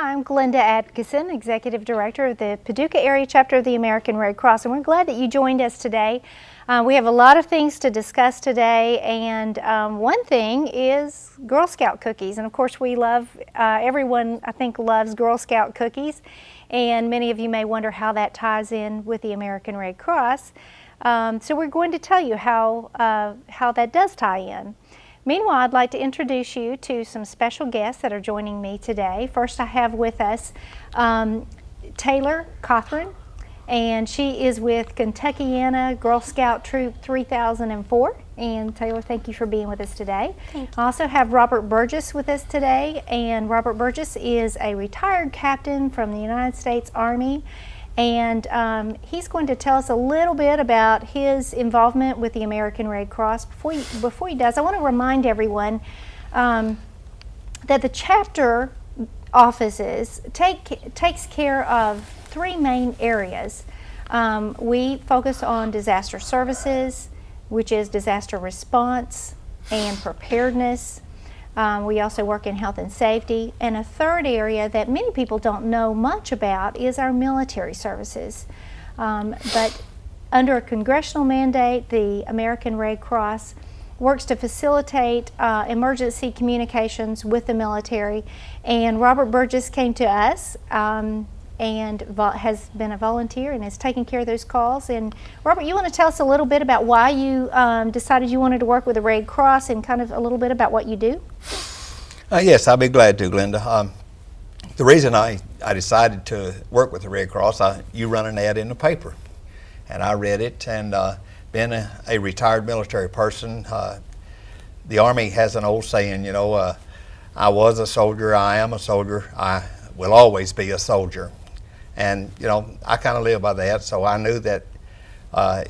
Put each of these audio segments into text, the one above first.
I'm Glenda Adkison, Executive Director of the Paducah Area Chapter of the American Red Cross, and we're glad that you joined us today. We have a lot of things to discuss today, and one thing is Girl Scout cookies. And of course we love, everyone I think loves Girl Scout cookies, and many of you may wonder how that ties in with the American Red Cross. So we're going to tell you how that does tie in. Meanwhile, I'd like to introduce you to some special guests that are joining me today. First, I have with us Taylor Cothran, and she is with Kentuckiana Girl Scout Troop 3004. And Taylor, thank you for being with us today. Thank you. I also have Robert Burgess with us today, and Robert Burgess is a retired captain from the United States Army. And he's going to tell us a little bit about his involvement with the American Red Cross. Before he does, I want to remind everyone that the chapter offices takes care of three main areas. We focus on disaster services, which is disaster response and preparedness. We also work in health and safety. And a third area that many people don't know much about is our military services. But under a congressional mandate, the American Red Cross works to facilitate emergency communications with the military. And Robert Burgess came to us and has been a volunteer and is taking care of those calls. And Robert, you want to tell us a little bit about why you decided you wanted to work with the Red Cross and kind of a little bit about what you do? Yes, I'll be glad to, Glenda. The reason I decided to work with the Red Cross, you run an ad in the paper, and I read it, and being a retired military person, the Army has an old saying, you know, I was a soldier, I am a soldier, I will always be a soldier. And, you know, I kind of live by that, so I knew that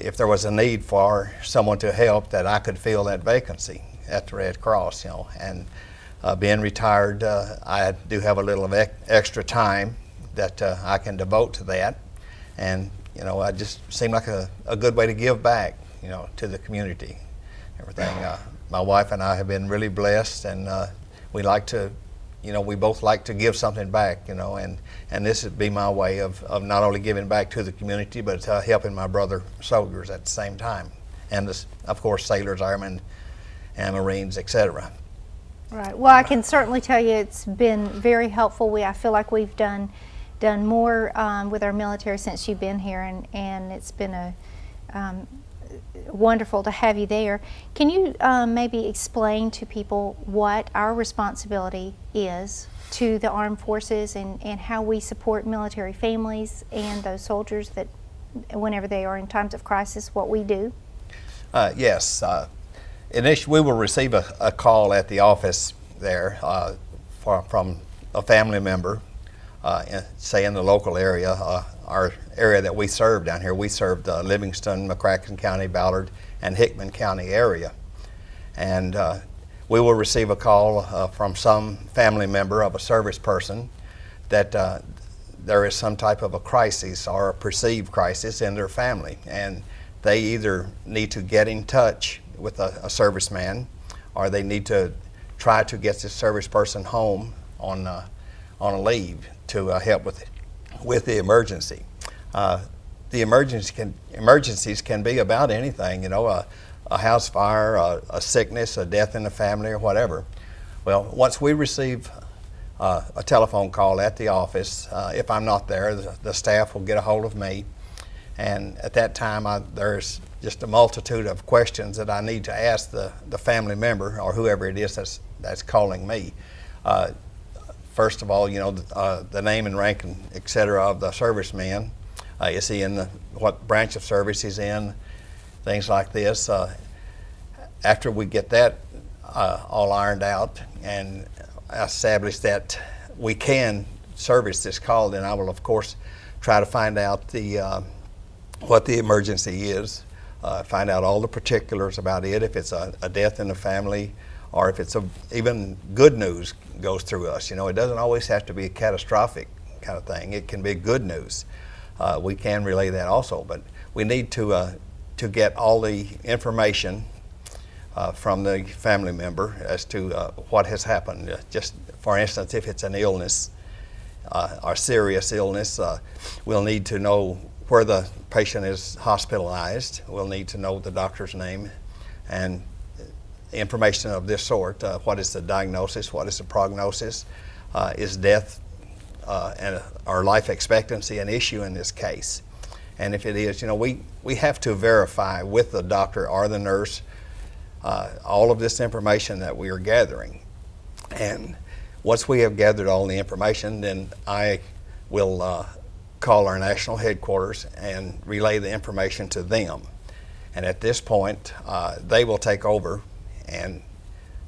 if there was a need for someone to help, that I could fill that vacancy at the Red Cross, you know. And being retired, I do have a little of extra time that I can devote to that. And, you know, I just seemed like a good way to give back, you know, to the community, everything. My wife and I have been really blessed, and we like to, you know, we both like to give something back, you know, and this would be my way of not only giving back to the community, but helping my brother soldiers at the same time. And this, of course, sailors, airmen, and Marines, etc. Right. Well, I can certainly tell you it's been very helpful. I feel like we've done more with our military since you've been here, and it's been wonderful to have you there. Can you maybe explain to people what our responsibility is to the armed forces and how we support military families and those soldiers that whenever they are in times of crisis, what we do? Yes. Initially, we will receive a call at the office there from a family member, say in the local area, our area that we serve down here. We serve the Livingston, McCracken County, Ballard, and Hickman County area. And we will receive a call from some family member of a service person that there is some type of a crisis or a perceived crisis in their family. And they either need to get in touch with a serviceman, or they need to try to get this service person home on a leave to help with the emergency. The emergencies can be about anything, you know, a house fire, a sickness, a death in the family, or whatever. Well, once we receive a telephone call at the office, if I'm not there, the staff will get a hold of me. And at that time, there's just a multitude of questions that I need to ask the family member or whoever it is that's calling me. First of all, you know, the name and rank and et cetera of the serviceman. Is he in what branch of service he's in? Things like this. After we get that all ironed out and establish that we can service this call, then I will, of course, try to find out what the emergency is, find out all the particulars about it, if it's a death in the family, or if it's even good news goes through us. You know, it doesn't always have to be a catastrophic kind of thing. It can be good news. We can relay that also, but we need to get all the information from the family member as to what has happened. Just for instance, if it's an illness, or serious illness. We'll need to know where the patient is hospitalized. We'll need to know the doctor's name and information of this sort. What is the diagnosis? What is the prognosis? Is death or life expectancy an issue in this case? And if it is, we have to verify with the doctor or the nurse all of this information that we are gathering. And once we have gathered all the information, then I will call our national headquarters and relay the information to them. And at this point, they will take over and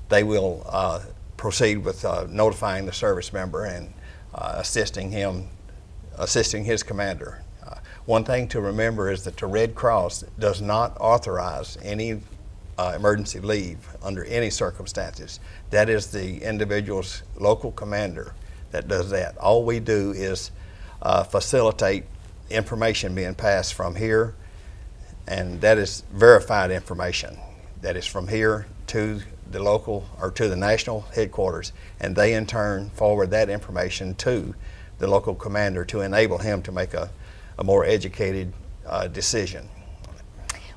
they will proceed with notifying the service member and assisting his commander. One thing to remember is that the Red Cross does not authorize any emergency leave under any circumstances. That is the individual's local commander that does that. All we do is facilitate information being passed from here, and that is verified information. That is from here to the local or to the national headquarters, and they in turn forward that information to the local commander to enable him to make a more educated decision.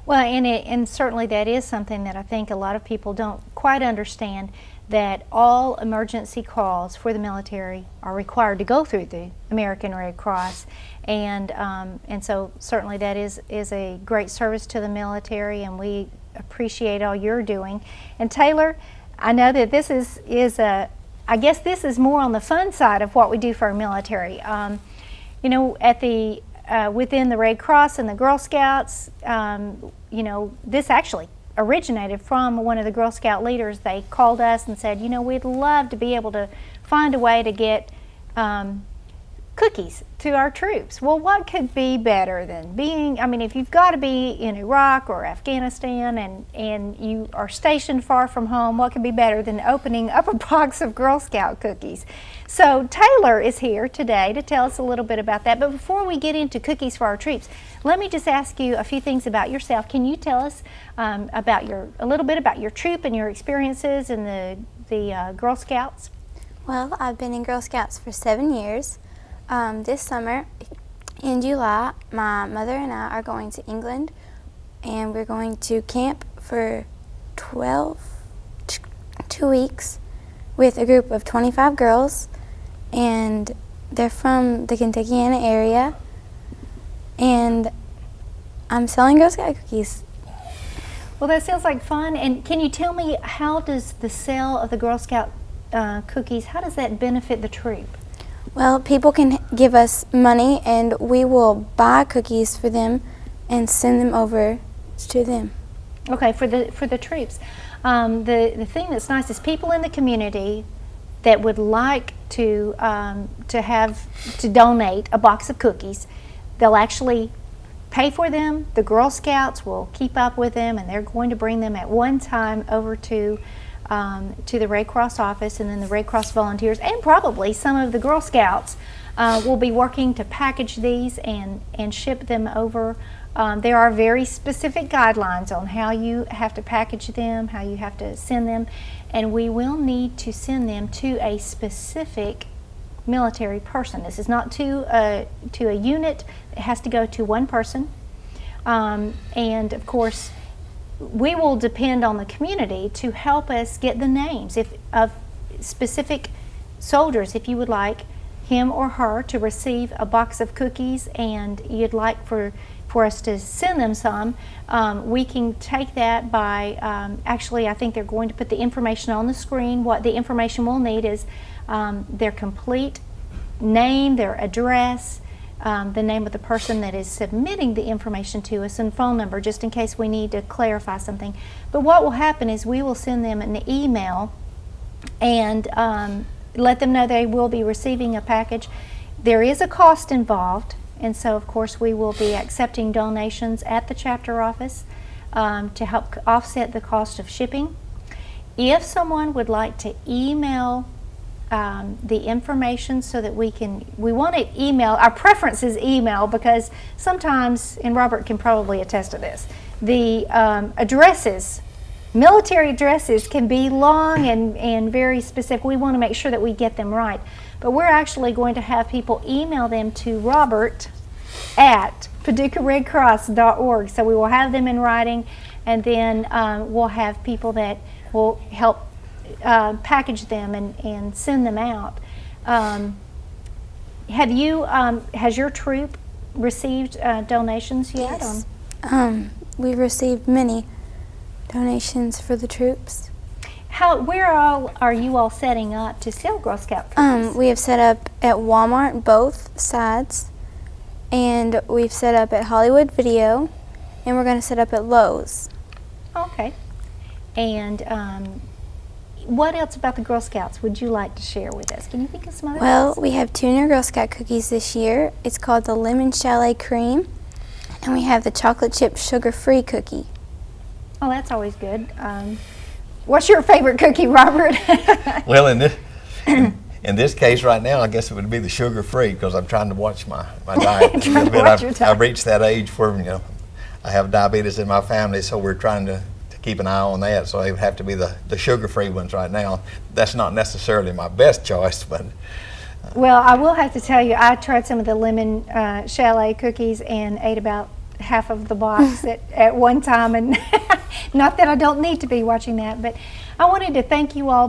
Well, and certainly that is something that I think a lot of people don't quite understand, that all emergency calls for the military are required to go through the American Red Cross, and so certainly that is a great service to the military, and we appreciate all you're doing. And Taylor, I know that this is I guess this is more on the fun side of what we do for our military. At the within the Red Cross and the Girl Scouts, this actually originated from one of the Girl Scout leaders. They called us and said, we'd love to be able to find a way to get cookies to our troops. Well, what could be better than if you've got to be in Iraq or Afghanistan and you are stationed far from home, what could be better than opening up a box of Girl Scout cookies? So Taylor is here today to tell us a little bit about that. But before we get into cookies for our troops, let me just ask you a few things about yourself. Can you tell us a little bit about your troop and your experiences in the Girl Scouts? Well, I've been in Girl Scouts for 7 years. This summer, in July, my mother and I are going to England, and we're going to camp for 2 weeks with a group of 25 girls, and they're from the Kentuckiana area, and I'm selling Girl Scout cookies. Well, that sounds like fun. And can you tell me, how does the sale of the Girl Scout cookies, how does that benefit the troop? Well, people can give us money, and we will buy cookies for them and send them over to them. Okay, for the troops. The thing that's nice is people in the community that would like to donate a box of cookies, they'll actually pay for them. The Girl Scouts will keep up with them, and they're going to bring them at one time over to the Red Cross office, and then the Red Cross volunteers and probably some of the Girl Scouts will be working to package these and ship them over. There are very specific guidelines on how you have to package them, how you have to send them, and we will need to send them to a specific military person. This is not to a unit. It has to go to one person, and of course we will depend on the community to help us get the names of specific soldiers. If you would like him or her to receive a box of cookies and you'd like for us to send them some, we can take that by, actually I think they're going to put the information on the screen. What the information we'll need is their complete name, their address, the name of the person that is submitting the information to us, and phone number, just in case we need to clarify something. But what will happen is we will send them an email and let them know they will be receiving a package. There is a cost involved, and so of course we will be accepting donations at the chapter office to help offset the cost of shipping. If someone would like to email the information so that we want it email. Our preference is email because sometimes, and Robert can probably attest to this, the addresses military addresses can be long and very specific. We want to make sure that we get them right. But we're actually going to have people email them to Robert at PaducahRedCross.org. So we will have them in writing, and then we'll have people that will help package them and send them out. Has your troop received donations yet? Yes. We've received many donations for the troops. Where all are you all setting up to sell Girl Scout cookies? We have set up at Walmart, both sides, and we've set up at Hollywood Video, and we're going to set up at Lowe's. Okay. And what else about the Girl Scouts would you like to share with us? Can you think of some other Well, things? we have 2 new Girl Scout cookies this year. It's called the Lemon Chalet Cream, and we have the chocolate chip sugar-free cookie. Oh, that's always good. What's your favorite cookie, Robert? Well, in this case right now, I guess it would be the sugar-free, because I'm trying to watch my diet. Trying to watch your diet. I've reached that age where I have diabetes in my family, so we're trying to keep an eye on that. So it would have to be the sugar-free ones right now. That's not necessarily my best choice, but Well, I will have to tell you, I tried some of the lemon chalet cookies and ate about half of the box at one time, and not that I don't need to be watching that, but I wanted to thank you all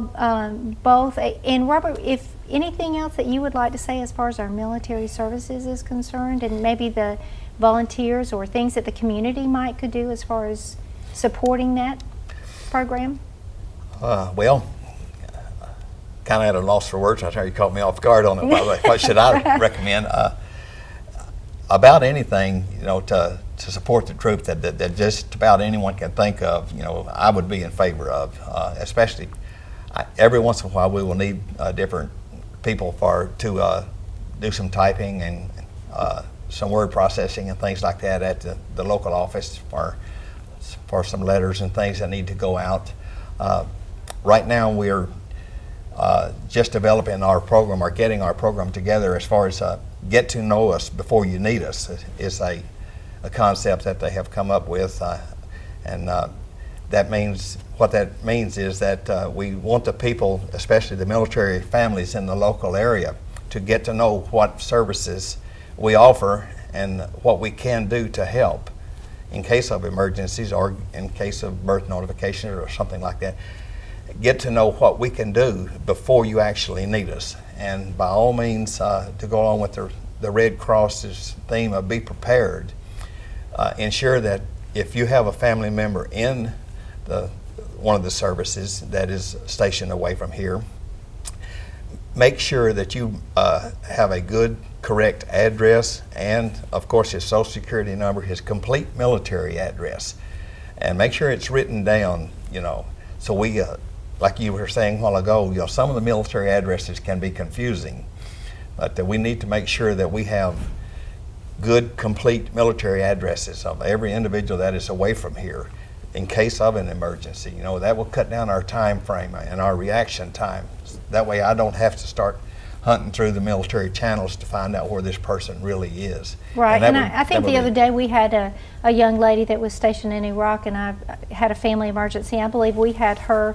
both. And Robert, if anything else that you would like to say as far as our military services is concerned, and maybe the volunteers or things that the community could do as far as supporting that program? well, kind of at a loss for words. I tell you, caught me off guard on it. What should I recommend? About anything, to support the troop that just about anyone can think of, I would be in favor of. Especially, every once in a while we will need different people to do some typing and some word processing and things like that at the local office for some letters and things that need to go out. Right now we're just developing our program, or getting our program together as far as get to know us before you need us is a concept that they have come up with, and what that means is that we want the people, especially the military families in the local area, to get to know what services we offer and what we can do to help in case of emergencies or in case of birth notification or something like that. Get to know what we can do before you actually need us. And by all means, to go along with the Red Cross's theme of be prepared, ensure that if you have a family member in one of the services that is stationed away from here, make sure that you have a good, correct address, and of course his social security number, his complete military address, and make sure it's written down. So we, like you were saying a while ago, some of the military addresses can be confusing, but we need to make sure that we have good, complete military addresses of every individual that is away from here in case of an emergency. That will cut down our time frame and our reaction time. That way I don't have to start hunting through the military channels to find out where this person really is. Right, and I think the other day we had a young lady that was stationed in Iraq, and I had a family emergency. I believe we had her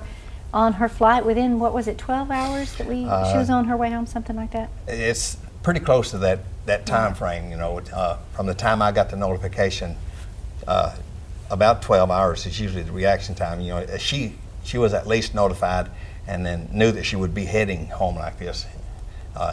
on her flight within, 12 hours that she was on her way home, something like that? It's pretty close to that time frame, from the time I got the notification, about 12 hours is usually the reaction time. She was at least notified and then knew that she would be heading home like this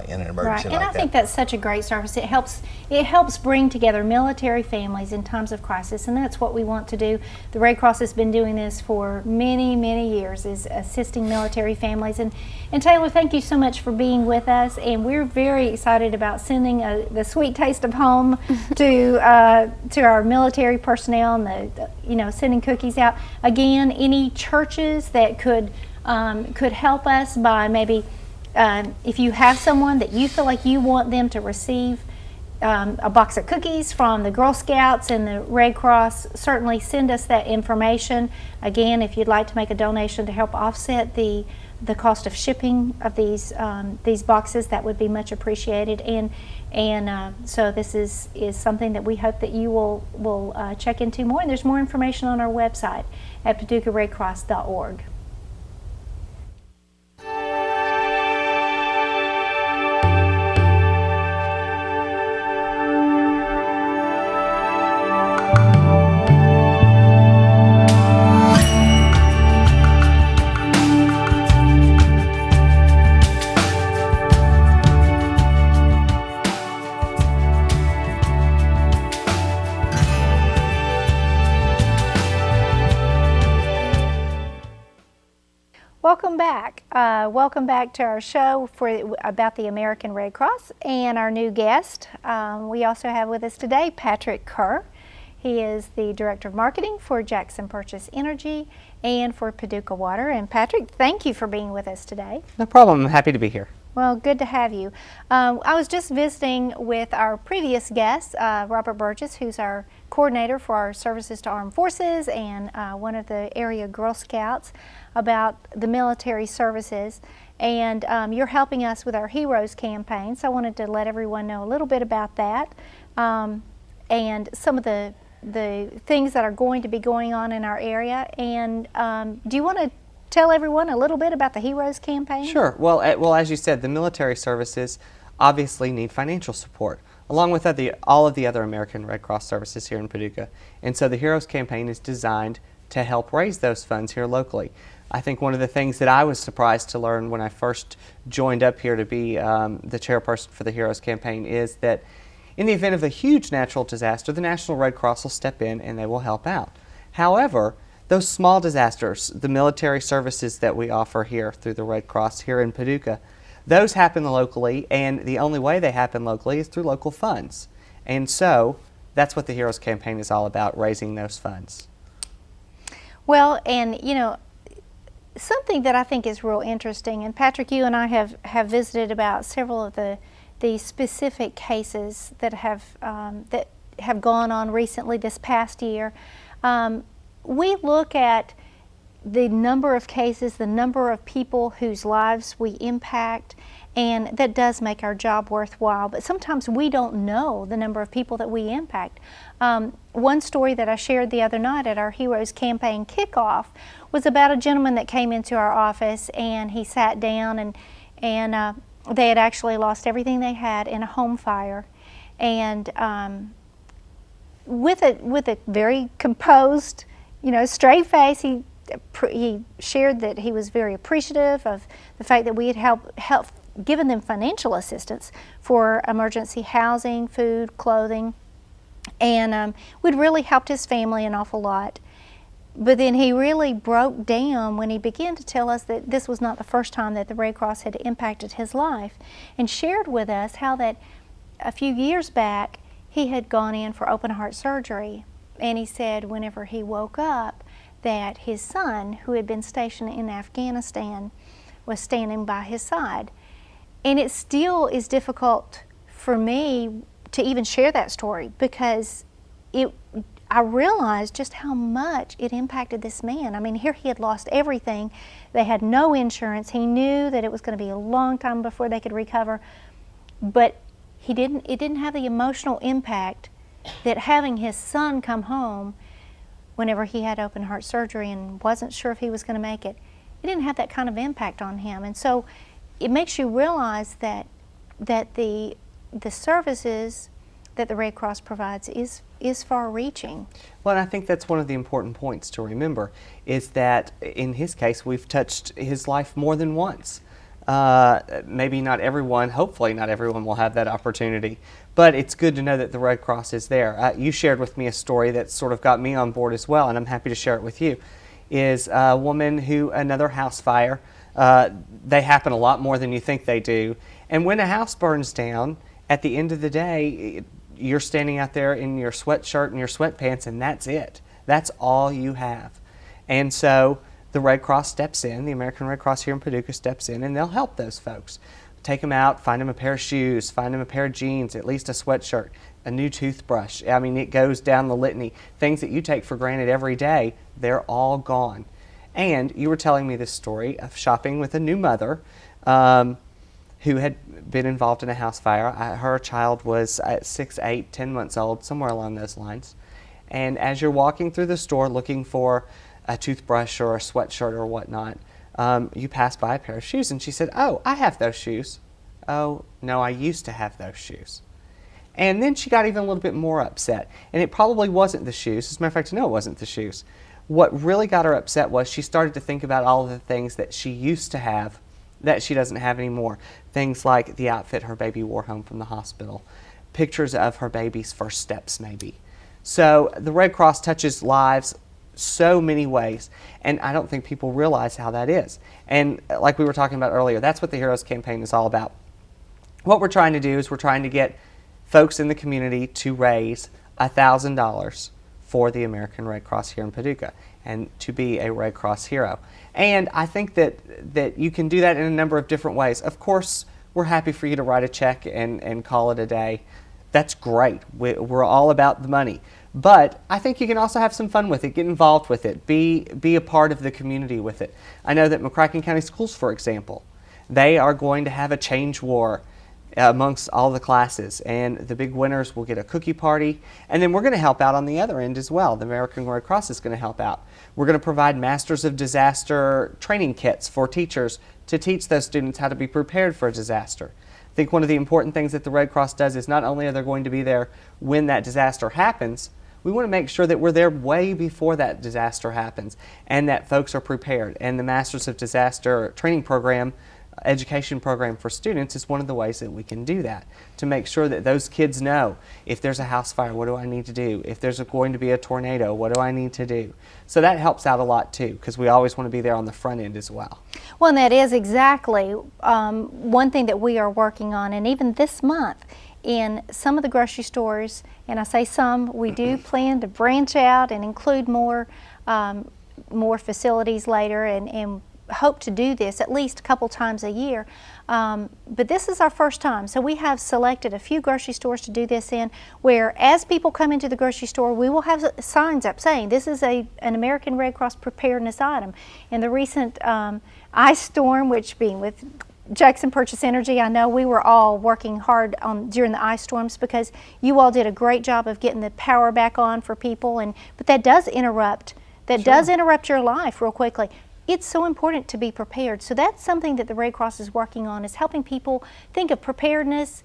in an emergency right. like And I think that's such a great service. It helps bring together military families in times of crisis, and that's what we want to do. The Red Cross has been doing this for many, many years, is assisting military families. And Taylor, thank you so much for being with us, and we're very excited about sending the sweet taste of home to our military personnel, and sending cookies out. Again, any churches that could help us by maybe if you have someone that you feel like you want them to receive a box of cookies from the Girl Scouts and the Red Cross, certainly send us that information. Again, if you'd like to make a donation to help offset the the cost of shipping of these boxes, that would be much appreciated. And so this is something that we hope that you will check into more. And there's more information on our website at paducahredcross.org. Welcome back. Welcome back to our show about the American Red Cross and our new guest. We also have with us today Patrick Kerr. He is the Director of Marketing for Jackson Purchase Energy and for Paducah Water. And Patrick, thank you for being with us today. No problem. I'm happy to be here. Well, good to have you. I was just visiting with our previous guest, Robert Burgess, who's our coordinator for our Services to Armed Forces and one of the area Girl Scouts, about the military services. And you're helping us with our Heroes campaign, so I wanted to let everyone know a little bit about that and some of the things that are going to be going on in our area. And do you want to tell everyone a little bit about the Heroes campaign? Sure. Well, as you said, the military services obviously need financial support, along with all of the other American Red Cross services here in Paducah. And so the Heroes campaign is designed to help raise those funds here locally. I think one of the things that I was surprised to learn when I first joined up here to be the chairperson for the Heroes campaign is that in the event of a huge natural disaster, the National Red Cross will step in and they will help out. However, those small disasters, the military services that we offer here through the Red Cross here in Paducah, those happen locally, and the only way they happen locally is through local funds. And so that's what the Heroes campaign is all about, raising those funds. Well, and you know, something that I think is real interesting, and Patrick, you and I have visited about several of the specific cases that have gone on recently this past year. We look at the number of cases, the number of people whose lives we impact, and that does make our job worthwhile. But sometimes we don't know the number of people that we impact. One story that I shared the other night at our Heroes campaign kickoff was about a gentleman that came into our office, and he sat down, and they had actually lost everything they had in a home fire. And with a very composed, straight face, he shared that he was very appreciative of the fact that we had helped given them financial assistance for emergency housing, food, clothing, and we'd really helped his family an awful lot. But then he really broke down when he began to tell us that this was not the first time that the Red Cross had impacted his life, and shared with us how that a few years back he had gone in for open heart surgery. And he said whenever he woke up that his son, who had been stationed in Afghanistan, was standing by his side. And it still is difficult for me to even share that story, because I realized just how much it impacted this man. I mean, here he had lost everything. They had no insurance. He knew that it was going to be a long time before they could recover, but it didn't have the emotional impact that having his son come home whenever he had open heart surgery and wasn't sure if he was going to make it. It didn't have that kind of impact on him. And so it makes you realize that the services that the Red Cross provides is far-reaching. Well, and I think that's one of the important points to remember, is that in his case we've touched his life more than once. Maybe not everyone, hopefully not everyone will have that opportunity, but it's good to know that the Red Cross is there. You shared with me a story that sort of got me on board as well, and I'm happy to share it with you. Is a woman another house fire. They happen a lot more than you think they do. And when a house burns down, at the end of the day, you're standing out there in your sweatshirt and your sweatpants, and that's it. That's all you have. And so the Red Cross steps in, the American Red Cross here in Paducah steps in, and they'll help those folks. Take them out, find them a pair of shoes, find them a pair of jeans, at least a sweatshirt, a new toothbrush. I mean, it goes down the litany. Things that you take for granted every day, they're all gone. And you were telling me this story of shopping with a new mother who had been involved in a house fire. Her child was at 6, 8, 10 months old, somewhere along those lines. And as you're walking through the store looking for a toothbrush or a sweatshirt or whatnot, you pass by a pair of shoes, and she said, "Oh, I have those shoes." "Oh, no, I used to have those shoes." And then she got even a little bit more upset. And it probably wasn't the shoes. As a matter of fact, no, it wasn't the shoes. What really got her upset was she started to think about all of the things that she used to have that she doesn't have anymore. Things like the outfit her baby wore home from the hospital, pictures of her baby's first steps maybe. So the Red Cross touches lives so many ways, and I don't think people realize how that is. And like we were talking about earlier, that's what the Heroes Campaign is all about. What we're trying to do is we're trying to get folks in the community to raise $1,000 for the American Red Cross here in Paducah and to be a Red Cross hero. And I think that you can do that in a number of different ways. Of course, we're happy for you to write a check and call it a day. That's great. We're all about the money. But I think you can also have some fun with it, get involved with it, be a part of the community with it. I know that McCracken County Schools, for example, they are going to have a change war amongst all the classes, and the big winners will get a cookie party, and then we're going to help out on the other end as well. The American Red Cross is going to help out. We're going to provide Masters of Disaster training kits for teachers to teach those students how to be prepared for a disaster. I think one of the important things that the Red Cross does is not only are they going to be there when that disaster happens, we want to make sure that we're there way before that disaster happens and that folks are prepared. And the Masters of Disaster training program, education program for students is one of the ways that we can do that, to make sure that those kids know, if there's a house fire, what do I need to do? If there's going to be a tornado, what do I need to do? So that helps out a lot too, because we always want to be there on the front end as well. Well, and that is exactly one thing that we are working on, and even this month in some of the grocery stores, and I say some, we do plan to branch out and include more facilities later, and hope to do this at least a couple times a year. But this is our first time, so we have selected a few grocery stores to do this in, where as people come into the grocery store, we will have signs up saying this is an American Red Cross preparedness item. In the recent ice storm, which being with Jackson Purchase Energy, I know we were all working hard during the ice storms, because you all did a great job of getting the power back on for people, but that does interrupt your life real quickly. It's so important to be prepared. So that's something that the Red Cross is working on, is helping people think of preparedness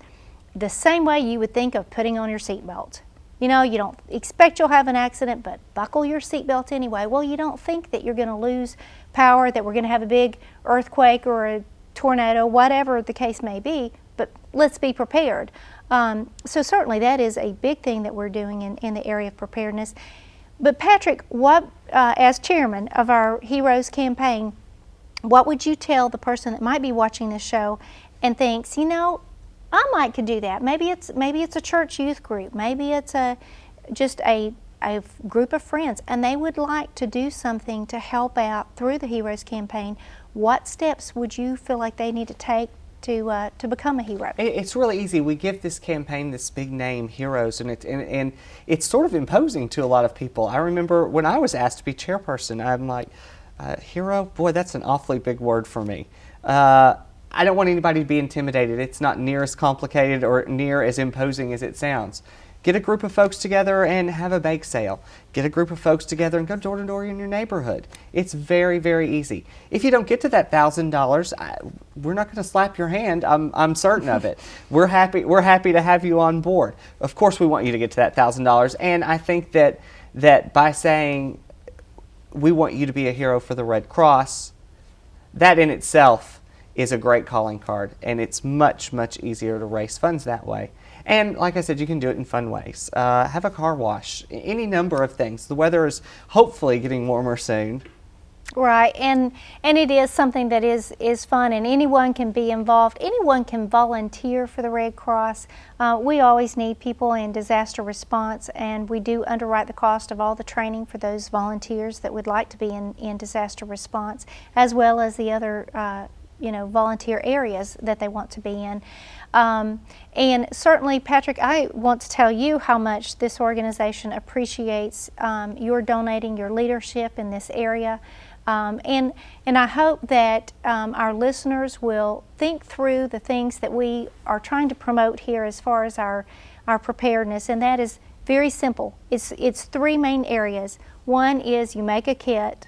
the same way you would think of putting on your seatbelt. You know, you don't expect you'll have an accident, but buckle your seatbelt anyway. Well, you don't think that you're going to lose power, that we're going to have a big earthquake or a tornado, whatever the case may be, but let's be prepared. So certainly that is a big thing that we're doing in the area of preparedness. But Patrick, what, as chairman of our Heroes Campaign, what would you tell the person that might be watching this show and thinks, you know, I might could do that. Maybe it's a church youth group, maybe it's just a group of friends, and they would like to do something to help out through the Heroes Campaign. What steps would you feel like they need to take to become a hero? It's really easy. We give this campaign this big name, Heroes, and it's sort of imposing to a lot of people. I remember when I was asked to be chairperson, I'm like, hero? Boy, that's an awfully big word for me. I don't want anybody to be intimidated. It's not near as complicated or near as imposing as it sounds. Get a group of folks together and have a bake sale. Get a group of folks together and go door to door in your neighborhood. It's very, very easy. If you don't get to that $1,000, we're not going to slap your hand. I'm certain of it. We're happy to have you on board. Of course, we want you to get to that $1,000, and I think that by saying we want you to be a hero for the Red Cross, that in itself is a great calling card, and it's much, much easier to raise funds that way. And like I said, you can do it in fun ways. Have a car wash, any number of things. The weather is hopefully getting warmer soon. Right, and it is something that is fun, and anyone can be involved. Anyone can volunteer for the Red Cross. We always need people in disaster response, and we do underwrite the cost of all the training for those volunteers that would like to be in disaster response, as well as the other volunteer areas that they want to be in. And certainly, Patrick, I want to tell you how much this organization appreciates your donating your leadership in this area. And I hope that our listeners will think through the things that we are trying to promote here as far as our preparedness, and that is very simple. It's three main areas. One is you make a kit.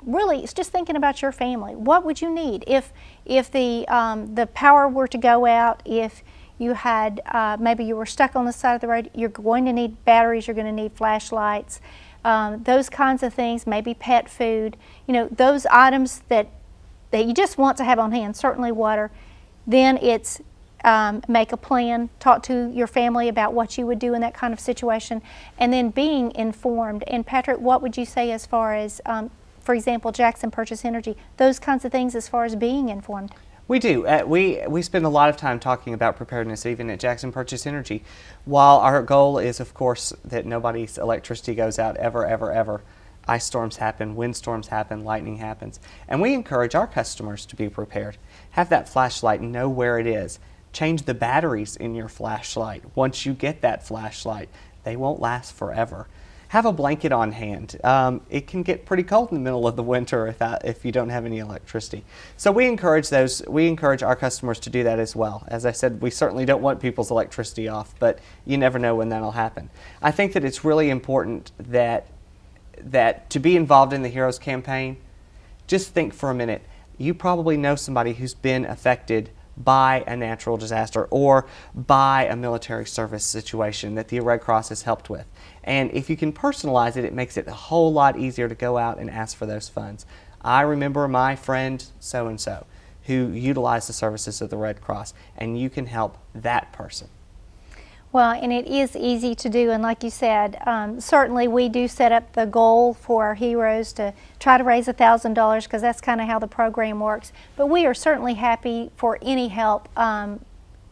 Really, it's just thinking about your family. What would you need if the power were to go out? If you had maybe you were stuck on the side of the road, you're going to need batteries. You're going to need flashlights. Those kinds of things. Maybe pet food. You know, those items that you just want to have on hand. Certainly water. Then it's make a plan, talk to your family about what you would do in that kind of situation, and then being informed. And Patrick, what would you say as far as, for example, Jackson Purchase Energy, those kinds of things as far as being informed? We do. We spend a lot of time talking about preparedness even at Jackson Purchase Energy. While our goal is, of course, that nobody's electricity goes out ever, ever, ever, ice storms happen, windstorms happen, lightning happens. And we encourage our customers to be prepared. Have that flashlight, know where it is. Change the batteries in your flashlight. Once you get that flashlight, they won't last forever. Have a blanket on hand. It can get pretty cold in the middle of the winter if you don't have any electricity. So we encourage our customers to do that as well. As I said, we certainly don't want people's electricity off, but you never know when that'll happen. I think that it's really important that to be involved in the Heroes campaign, just think for a minute. You probably know somebody who's been affected by a natural disaster or by a military service situation that the Red Cross has helped with. And if you can personalize it, it makes it a whole lot easier to go out and ask for those funds. I remember my friend so-and-so who utilized the services of the Red Cross, and you can help that person. Well, and it is easy to do, and like you said, certainly we do set up the goal for our heroes to try to raise $1,000 because that's kind of how the program works. But we are certainly happy for any help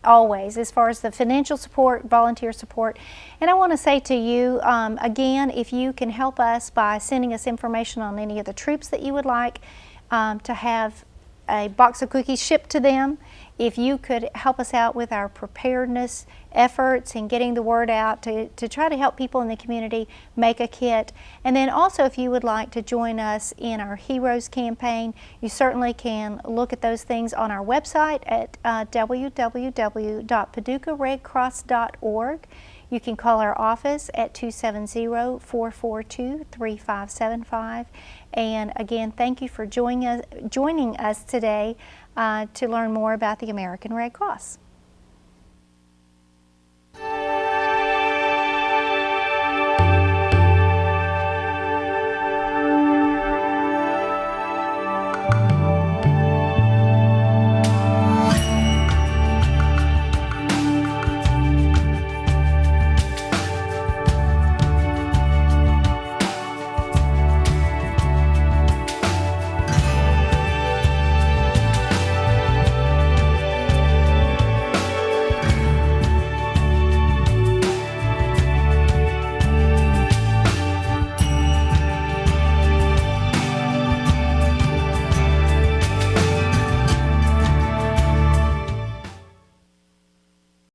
always as far as the financial support, volunteer support. And I want to say to you, again, if you can help us by sending us information on any of the troops that you would like to have a box of cookies shipped to them, if you could help us out with our preparedness efforts and getting the word out to try to help people in the community make a kit. And then also if you would like to join us in our Heroes campaign, you certainly can look at those things on our website at www.paducahredcross.org. You can call our office at 270-442-3575. And again, thank you for joining us today to learn more about the American Red Cross.